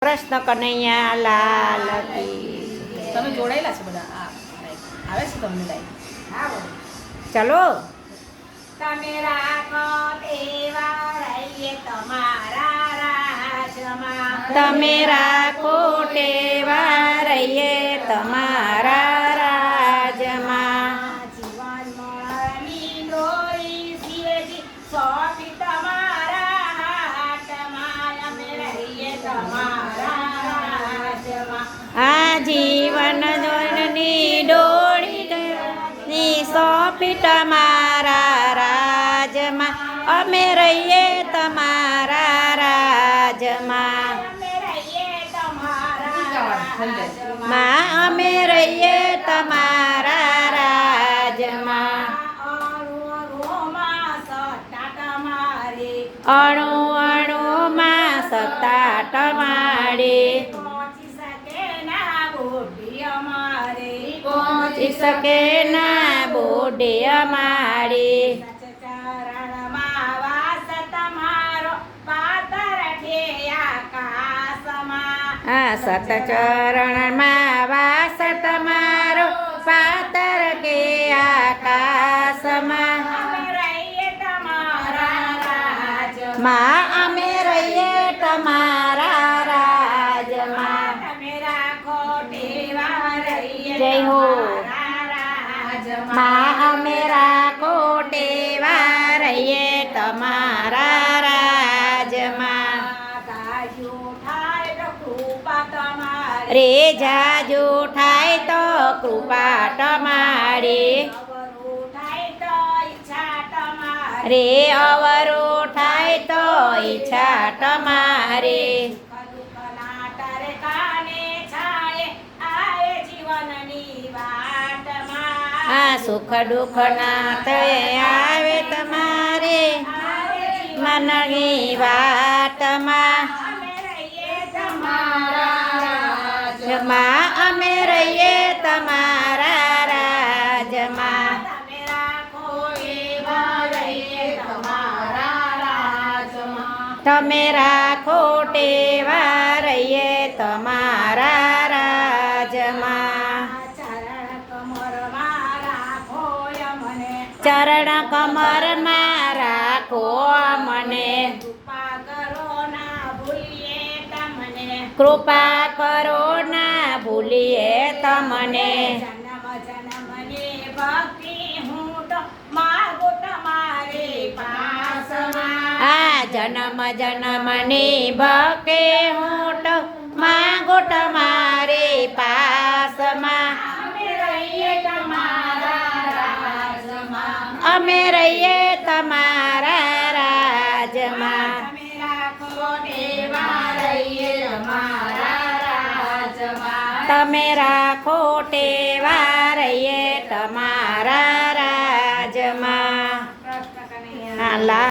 કૃષ્ણ કનૈયા લાલ કી. તમે જોડાયેલા છો બધા? આવે છે તમને લાઈક? ચલો. તમે રાખો તેવાળીએ તમારા રાજમાં. તમે રાખો ટેવા રહીએ તમારા રાજમાં. જીવન મળની ડોરી સિંહજી સોંપી તમારા હાથમાં. અમે રહીએ તમારા રાજમાં. આ જીવન જોનની ડોળી સોંપી તમારા રાજમાં. અમે રહીએ તમારા રાજમાં. અમે રહીએ તમારા રાજમાં. માં અમે રહીએ તમારા રાજમાં. અણુ અણુમાં સત્તા તમારી. પહોંચી શકે ના બુદ્ધિ અમારી. પહોંચી શકે ના બોડી અમારી. ચરણમાં વાસ તમારો પાતર કે આકાશમાં. આ સતચરણમાં વાસ તમારો પાતર કે આકાશમાં. અમે રહીએ તમારા રાજમાં. માં અમે રહીએ તમારા રાજમાં. તમે રાખો ટેવા રહીએ જય હો. તમારા રાજમાં. માં અમે રાખો ટેવા રહીએ તમારા રાજમાં. ગાયું થાય તો કૃપા તમારી. રે જાજુ થાય તો કૃપા તમારી. અવરું થાય તો ઈચ્છા તમારી. રે અવરું થાય તો ઈચ્છા તમારી. દુઃખના તરકાને છાયે આવે જીવનની વાટમાં. આ સુખ દુઃખ ના તે આવે તમારે મનની વાતમાં. અમે રહીએ તમારા રાજમાં. અમે રહીએ તમારા રાજમાં. તમે રાખો એવા રહીએ તમારા રાજમાં. તમે રાખો ટેવા રહીએ તમારા રાજમાં. ચરણ કમરમાં રાખો અમને. ચરણ કમરમાં રાખો મને. કૃપા કરો ના ભૂલીએ તમને. કૃપા કરો ના ભૂલીએ તમને. જન્મ જન્મની ભક્તિ હું તો માગું તમારી પાસમાં. આ જન્મ જન્મની ભક્તિ હું તો માંગુ તમારી પાસમાં. અમે રહીએ તમારા રાજમાં. અમે રહીએ તમારા રાજમાં. તમે રાખો ટેવા રહીએ તમારા રાજમાં. તમે રાખો ટેવા રહીએ તમારા રાજમાં. કૃષ્ણ કનૈયા હા, લા